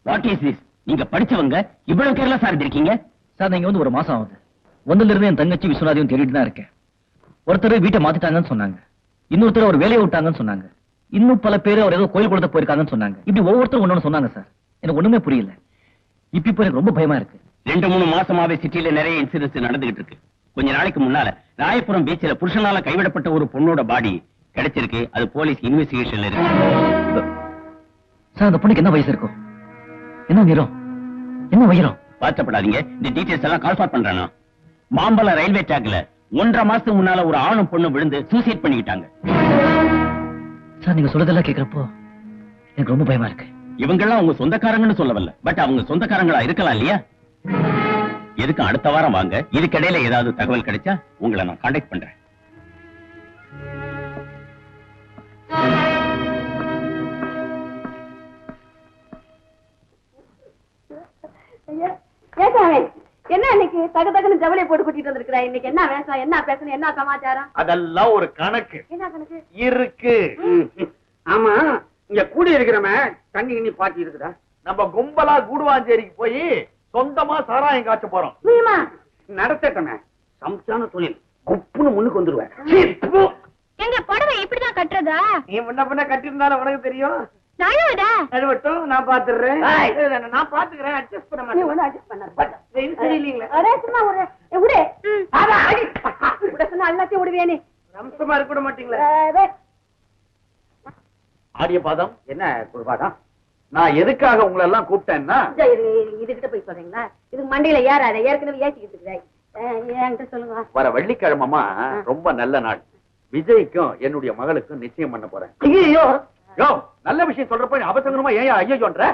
What is this? நீங்க படிச்சவங்க இவ்வளவு கேர்லெஸ்ஸா இருக்கீங்க. சார் நீங்க வந்து ஒரு மாசம் ஆகுது. ஒண்ணுல இருந்து என் தங்கச்சி விஸ்வநாதையும் தேடிட்டு தான் இருக்கேன். ஒருத்தர் வீட்டை மாத்திட்டாங்கன்னு சொன்னாங்க, இன்னொருத்தர் ஒரு வேலையை விட்டாங்கன்னு சொன்னாங்க, இன்னும் பல பேர் அவர் ஏதோ கோயில் கொடுத்த போயிருக்காங்கன்னு சொன்னாங்க. இப்படி ஒவ்வொருத்தரும் ஒண்ணு சொன்னாங்க சார். எனக்கு ஒண்ணுமே புரியல. இப்ப எனக்கு ரொம்ப பயமா இருக்கு. 2-3 மாசமாவே சிட்டில நிறைய இன்சிடென்ட்ஸ் நடந்துகிட்டு இருக்கு. கொஞ்ச நாளைக்கு முன்னால ராயபுரம் பீச்சில் புருஷனால கைவிடப்பட்ட ஒரு பொண்ணோட பாடி கிடைச்சிருக்கு. அது போலீஸ் இன்வெஸ்டிகேஷன்ல இருக்கு. சார் அந்த பொண்ணுக்கு என்ன வயசு இருக்கும்? என்ன நிறம்? என்ன வயிறம்? பாத்தப்படாதீங்க, இந்த டீடைல்ஸ் எல்லாம் கால்ஃபார் பண்றானா. மாம்பலம் ரயில்வே ட்ராக்ல 1.5 மாசத்துக்கு முன்னால ஒரு ஆணும் பொண்ணு விழுந்து சூசைட் பண்ணிக்கிட்டாங்க. சார் நீங்க சொல்றதெல்லாம் கேக்குறப்போ எனக்கு ரொம்ப பயமா இருக்கு. இவங்கெல்லாம் உங்க சொந்தக்காரங்கன்னு சொல்லவல்ல, பட் அவங்க சொந்தக்காரங்களா இருக்கலாம் இல்லையா? எதுக்கு அடுத்த வாரம் வாங்க. இதுக்கிடையில ஏதாவது தகவல் கிடைச்சா உங்களை நான் கான்டாக்ட் பண்றேன். என்ன இன்னைக்கு தகதகன்னு ஜவலியை போட்டு கூட்டிட்டு வந்திருக்கிறா? இன்னைக்கு என்ன வேஷம், என்ன பேசணும், என்ன சமாச்சாரம்? அதெல்லாம் ஒரு கணக்கு. என்ன கணக்கு இருக்கு? ஆமா, இங்க கூடி இருக்கிறவன் தண்ணி இன்னி பாட்டி இருக்குதா? நம்ம கும்பலா கூடுவாஞ்சேரிக்கு போய் சொந்தமா சாராயம் காய்ச்ச போறோம். நடத்தட்டமே சம்சான தொழில் குப்புன்னு முன்னுக்கு வந்துருவேன். எங்க புடவை இப்படிதான் கட்டுறதா? நீ முன்ன பின்ன கட்டிருந்தாலும் உனக்கு தெரியும். நழுவதா? நழுவட்டும், நான் பாத்துறேன். நான் பாத்துக்கிறேன். அட்ஜஸ்ட் பண்ண நீ ஒண்ணு மாட்டேன். adjust பண்ணாத. இது சரியில்லைங்களே. அரே சும்மா விடு. விடு. விட சொன்னா எல்லாத்தையும் விடுவியா நீ? அம்சமா இருக்க விட மாட்டீங்களே. ஆடிய பாதம், என்ன குருபாதம்? நான் எதுக்காக உங்களை எல்லாம் கூப்பிட்டேன்னா, இதுகிட்ட போய் சொல்றீங்களா? இதுக்கு மண்டையில ஏறாத, ஏற்கனவே ஏற்றிக்கிட்டு இருக்கிறாய். என்கிட்ட சொல்லுங்க. வர வெள்ளிக்கிழமமா ரொம்ப நல்ல நாள். விஜய்க்கும் என்னுடைய மகளுக்கும் நிச்சயம் பண்ண போறேன். ஐயோ, யோ, நல்ல விஷயம் சொல்றப்ப நீ அவசரமா ஏன் ஐயோன்ற?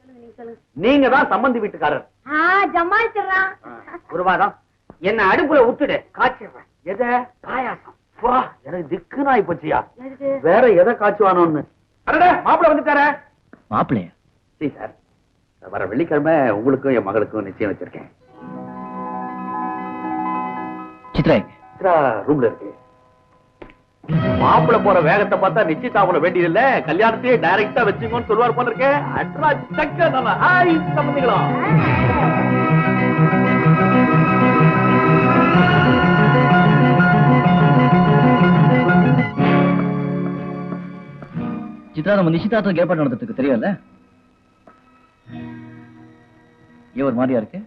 சொல்லுங்க, நீங்க சொல்லுங்க. நீங்க தான் சம்பந்தி வீட்டுக்காரர். ஜமாளிச்சிடறான். குருபாதம், என்ன அடுப்புல விட்டுடு, காய்ச்சிடுறேன். எதை? பாயாசம். வா, எனக்கு திக்குன்னு ஆயி போச்சியா. எதுக்கு? வேற எதை காய்ச்சுவானோன்னு. அடடே, மாப்பிள்ள வந்துட்டாரே. மாப்பிள்ளையா? சரி சார், வர வெள்ளிக்கிழமை உங்களுக்கும் என் மகளுக்கும் நிச்சயம் வச்சிருக்கேன். சித்ரா சித்ரா ரூம்ல இருக்கு. மாப்பிள்ள போற வேகத்தை பார்த்தா நிச்சயதாபுல வேண்டியது இல்ல, கல்யாணத்தையே டைரக்டா வச்சுங்கன்னு சொல்லுவார் போல இருக்கேன். அட்ரா சக்க நம்ம ஹாய் சம்பந்திக்கலாம். சித்ரா நம்ம நிச்சயதார்த்தம் ஏற்பாடு நடத்துறதுக்கு தெரியல. ஏன் ஒரு மாதிரியா இருக்கு?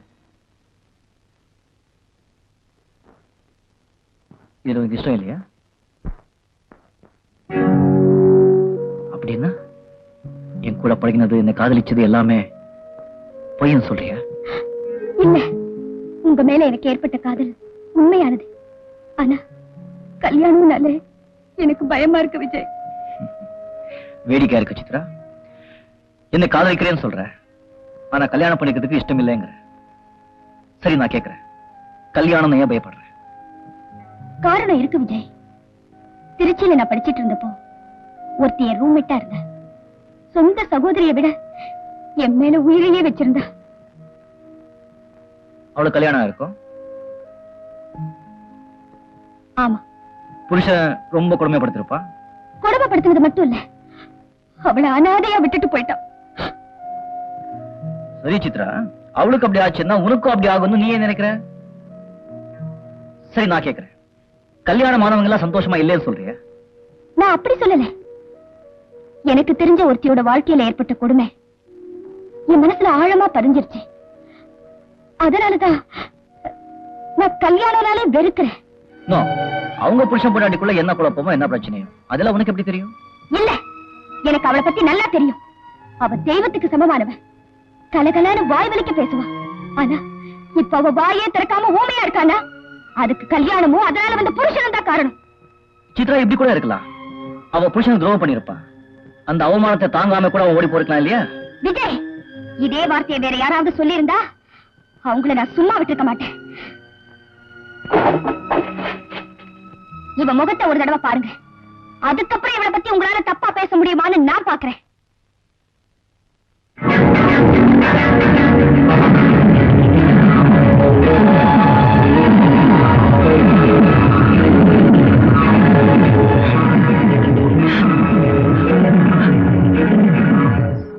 இது உங்களுக்கு இஷ்டம் இல்லையா? அப்படின்னா என் கூட பழகினது, என்னை காதலிச்சது எல்லாமே பொய்ன்னு சொல்றியா? இல்ல, உங்க மேல எனக்கு ஏற்பட்ட காதல் உண்மையானது. ஆனா கல்யாணம்னாலே எனக்கு பயமா இருக்கு விஜய். வேடிக்கையா இருக்கு சித்ரா. என்னை காதலிக்கிறேன்னு சொல்ற, ஆனா கல்யாணம் பண்ணிக்கிறதுக்கு இஷ்டம் இல்லைங்கிற. சரி, நான் கேட்கிறேன், கல்யாணம் ஏன் பயப்படுற? காரணம் இருக்கு விஜய். திருச்சியில நான் படிச்சிட்டு இருந்தப்போ ஒருத்தி என் ரூம்மேட்டா இருந்தா. சொந்த சகோதரியை விட என் மேல உயிரையே வச்சிருந்தா. அவளுக்கு கல்யாணம் இருக்கும்? ஆமா. புருஷன் ரொம்ப கொடுமைப்படுத்திருப்பா. கொடுமைப்படுத்தினது மட்டும் இல்ல, அவளை அனாதையா விட்டுட்டு போயிட்டான். சரி சித்ரா, அவளுக்கு அப்படி ஆச்சுன்னா உனக்கும் அப்படி ஆகும்னு நீ ஏன் நினைக்கிற? சரி, நான் கேட்கிறேன், கல்யாணம் ஆனவங்க எல்லாம் சந்தோஷமா இல்லைன்னு சொல்றிய? நான் அப்படி சொல்லல. எனக்கு தெரிஞ்ச ஒருத்தியோட வாழ்க்கையில ஏற்பட்ட கொடுமை என் மனசுல ஆழமா பதிஞ்சிருச்சு. அதனாலதான் நான் கல்யாணம்னாலே வெறுக்கிறேன். நோ, அவங்க புருஷன் பொண்டாட்டிக்குள்ள என்ன குழப்பமோ என்ன பிரச்சனையோ அதெல்லாம் உனக்கு எப்படி தெரியும்? இல்ல, எனக்கு அவளை பத்தி நல்லா தெரியும். அவ தெய்வத்துக்கு சமமானவ. கலகலான வாய் வலிக்க பேசுவா. ஆனா இப்ப அவ வாயே திறக்காம ஊமையா இருக்கானா? அதுக்கு கல்யாணமும் அதனால வந்த புருஷனும் தான் காரணம். சித்ரா இப்படி கூட இருக்கலாம். அவ புருஷன் துரோகம் பண்ணிருப்பா. அந்த அவமானத்தை தாங்காம கூட அவன் ஓடி போயிருக்கலாம் இல்லையா? விஜய், இதே வார்த்தையை வேற யாராவது சொல்லி இருந்தா அவங்கள நான் சும்மா விட்டுருக்க மாட்டேன். இவ முகத்தை ஒரு தடவை பாருங்க. அதுக்கப்புறம் இவளை பத்தி உங்களால தப்பா பேச முடியுமான்னு நான் பாக்குறேன்.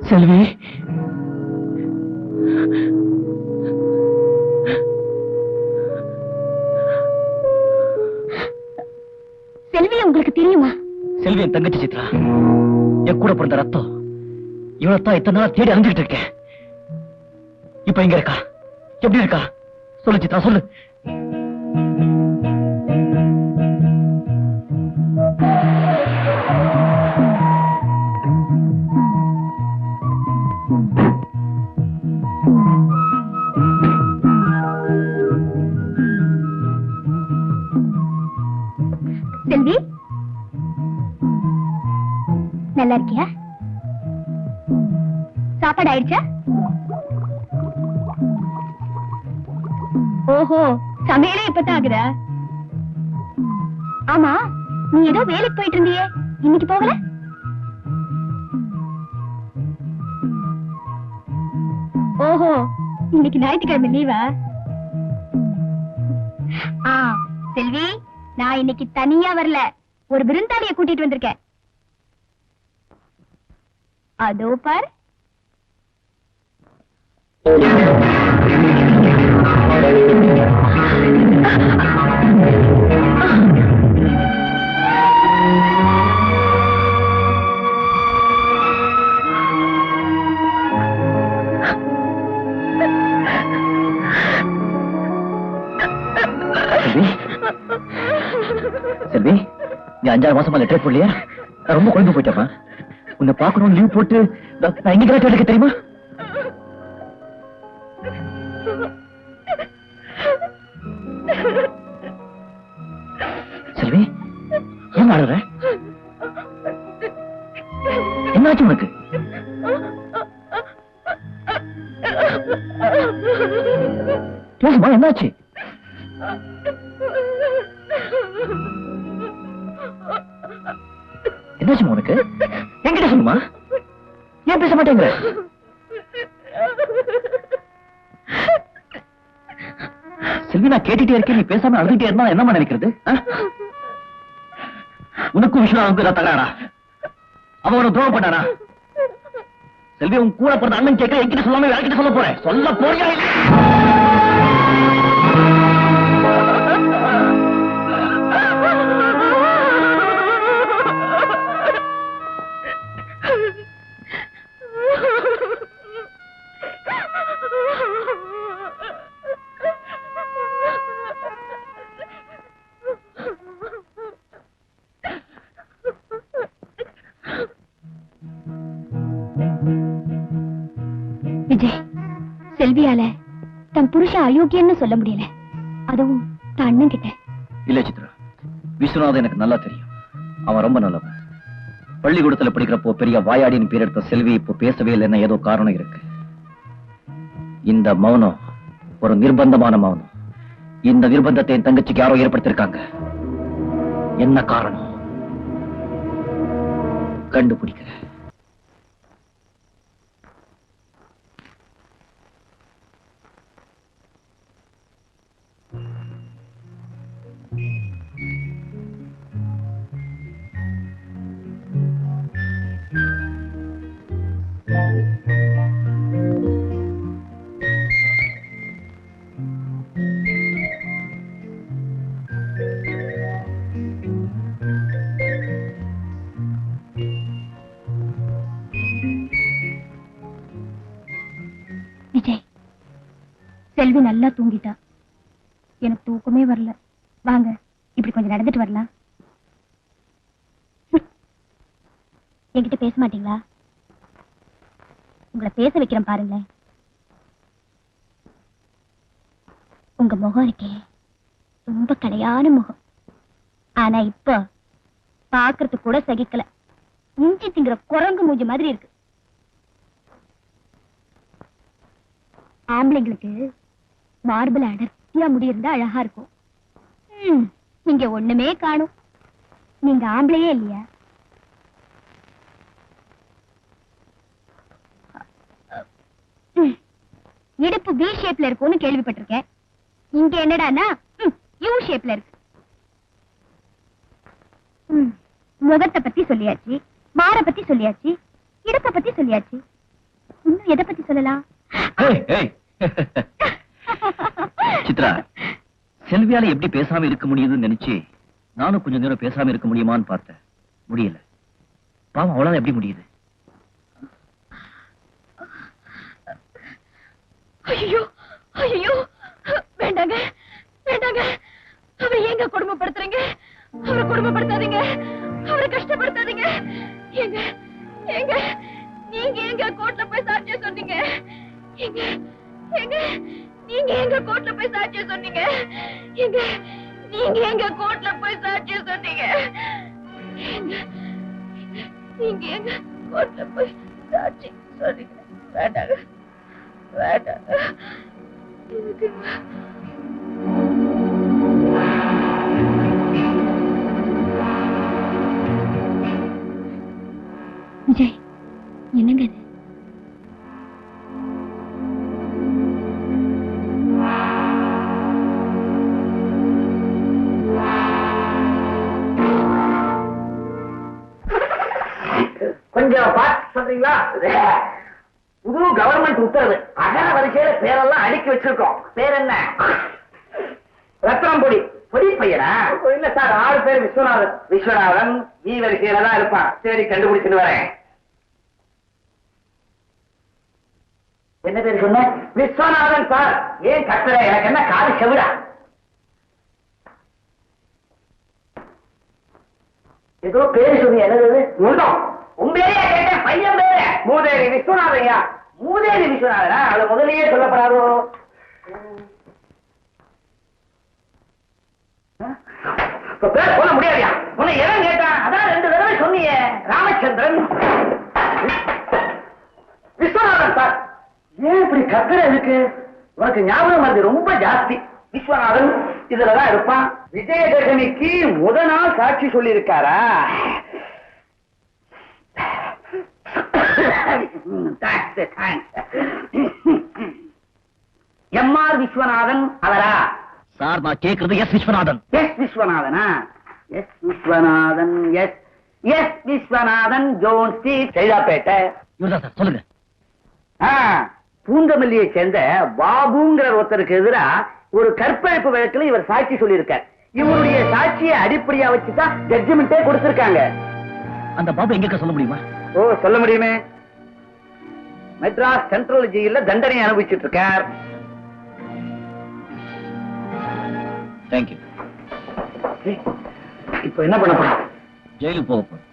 செல்வி, என் தங்கச்சி சித்ரா, என் கூட பிறந்த ரத்தம். இவளத்தான் இத்தனை நாள் தேடி அலைஞ்சுக்கிட்டு இருக்கேன். இப்ப எங்க இருக்கா? எப்படி இருக்கா? சொல்லு சித்ரா, சொல்லு. செல்வி, நல்லா இருக்கியா? சாப்பாடு ஆயிடுச்சா? ஓஹோ, சமையலே இப்பதான் ஆகுதா? ஆமா, நீ ஏதோ வேலைக்கு போயிட்டு இருந்தியே, இன்னைக்கு போகல? ஓஹோ, இன்னைக்கு ஞாயிற்றுக்கிழமை லீவா? செல்வி, நான் இன்னைக்கு தனியா வரல, ஒரு விருந்தாளிய கூட்டிட்டு வந்திருக்கேன். அதோ பார். செல்வி, நீ 5-6 மாசமா லெட்டர் போடலையா? நான் ரொம்ப குழம்பு போயிட்டப்பா. உன்னை பார்க்கணும் லீவ் போட்டு நான் எங்க எடுக்க தெரியுமா? செல்வி, ஏன் ஆடுற? என்னாச்சு உனக்கு? பேசுமா, என்னாச்சு? என்னாச்சு உனக்கு? என்கிட்ட சொல்லுமா. ஏன் பேச மாட்டேங்கிற? செல்வி, நான் கேட்டுட்டே இருக்கேன், நீ பேசாம அழுதுட்டே இருந்தா என்னமா நினைக்கிறது? உனக்கும் விஸ்வநாதனுக்கும் ஏதாவது தகராறா? அவன் உனக்கு துரோகம் பண்ணானா? செல்வி, உன் கூட பிறந்த அண்ணன் கேட்க என்கிட்ட சொல்லாம யார்கிட்ட சொல்ல போறேன்? சொல்ல போறியா? விஜய், செல்வியால தன் புருஷன் அயோக்கியன்னு சொல்ல முடியல, அதுவும் தன் அண்ணன் கிட்ட. இல்ல சித்ரா, விஸ்வநாதன் எனக்கு நல்லா தெரியும். அவன் ரொம்ப நல்லவன். பள்ளிக்கூடத்துல படிக்கிறப்போ பெரிய வாயாடின்னு பேர் எடுத்த செல்வி இப்போ பேசவே இல்லைன்னா ஏதோ காரணம் இருக்கு. இந்த மௌனம் ஒரு நிர்பந்தமான மௌனம். இந்த நிர்பந்தத்தை என் தங்கச்சிக்கு யாரோ ஏற்படுத்திருக்காங்க. என்ன காரணம் கண்டுபிடிக்க. விஜய், செல்வி நல்லா தூங்கிட்டா. எனக்கு தூக்கமே வரல. வாங்க, இப்படி கொஞ்சம் நடந்துட்டு வரலாம். என்கிட்ட பேச மாட்டீங்களா? உங்களை பேச வைக்கிறேன் பாருங்களேன். உங்க முகம் இருக்கே, ரொம்ப கலையான முகம். ஆனா இப்ப பாக்குறது கூட சகிக்கல. இஞ்சி திங்கிற குரங்கு மூஞ்சி மாதிரி இருக்கு. ஆம்பளைங்களுக்கு மார்பிள் அடர்த்தியா முடி இருந்தா அழகா இருக்கும். நீங்க ஒண்ணுமே காணும். நீங்க ஆம்பளையே இல்லையா? இடுப்பு V ஷேப்ல இருக்கும்னு கேள்விப்பட்டிருக்கேன். இங்க என்னடானா U ஷேப்ல இருக்கு. முகத்தை பத்தி சொல்லியாச்சு, மாரை பத்தி சொல்லியாச்சு, இடுப்பை பத்தி சொல்லியாச்சு. இன்னும் எதை பத்தி சொல்லலாம்? சித்ரா, செல்வியால எப்படி பேசாம இருக்க முடியுதுன்னு நினைச்சு நானும் கொஞ்ச நேரம் பேசாம இருக்க முடியுமான்னு பார்த்தேன். முடியல. பாவம் அவ்வளவு எப்படி முடியுது? ஐயோ ஐயோ, வேண்டாங்க வேண்டாங்க, அவரை ஏங்க கொடுமைப்படுத்துறீங்க? அவரை கொடுமைப்படுத்தாதீங்க, அவரை கஷ்டப்படுத்தாதீங்க. ஏங்க ஏங்க, நீங்க எங்க கோர்ட்ல போய் சாட்சியம் சொன்னீங்க? ஏங்க ஏங்க, நீங்க எங்க கோர்ட்ல போய் சாட்சியம் சொன்னீங்க? ஏங்க, நீங்க எங்க கோர்ட்ல போய் சாட்சியம் சொன்னீங்க? ஏங்க, நீங்க எங்க கோர்ட்ல போய் சாட்சி சொன்னீங்க? வேண்டாங்க வேண்டாங்க. விஜய், என்னங்க இது? கொஞ்சம் பார்த்து சொல்றீங்களா? புது கவர்மெண்ட் உத்தரவு, அகர வரிசையில பேரெல்லாம் அடுக்கி வச்சிருக்கோம். பேர் என்ன? ரத்னம் பொடி. பொடி பையனா? இல்ல சார், 6 பேர் விஸ்வநாதன். விஸ்வநாதன் ஈ வரிசையில தான் இருப்பான். சரி, கண்டுபிடிச்சுட்டு வரேன். என்ன பேர் சொன்ன? விஸ்வநாதன் சார். ஏன் கத்துற? எனக்கு என்ன காது செவிடா? ஏதோ பேரு சொல்லி என்னது? முண்டம். உன் பேரையா கேட்டேன், பையன் பேரு மூதேவி விஸ்வநாதையா. மூதேவி விஸ்வநாதனா? அது முதலையே சொல்லப்படாதோ? பேர் சொல்ல முடியாதியா? உன்னை எவன் கேட்டான்? அதான் 2 தடவை சொன்னியே. ராமச்சந்திரன். விஸ்வநாதன் சார். ஏன் இப்படி கத்திர இருக்கு? உனக்கு ஞாபகம் வருது ரொம்ப ஜாஸ்தி. விஸ்வநாதன் இதுலதான் இருப்பான். விஜயதசமிக்கு முத நாள் சாட்சி சொல்லி இருக்காரா? எம்ஆர் விஸ்வநாதன் அவரா? சார், நான் கேட்கறது எஸ் விஸ்வநாதன். எஸ் விஸ்வநாதனா? S Viswanathan. S Viswanathan, John street, Saidapet. இவர்தான் சார், சொல்லுங்க. பூந்தமல்லியை சேர்ந்த பாபுங்கிற ஒருத்தருக்கு எதிரா ஒரு கற்பழிப்பு வழக்கில் இவர் சாட்சி சொல்லியிருக்கார். இவருடைய சாட்சியை அடிப்படையா வச்சுதான் ஜட்ஜ்மெண்டே கொடுத்திருக்காங்க. அந்த பாபு எங்க சொல்ல முடியுமா? ஓ, சொல்ல முடியுமே. மெட்ராஸ் சென்ட்ரல் ஜெயில தண்டனை அனுபவிச்சுட்டு இருக்கார். தேங்க்யூ. இப்ப என்ன பண்ண போறோம்? ஜெயிலுக்கு போக போறோம்.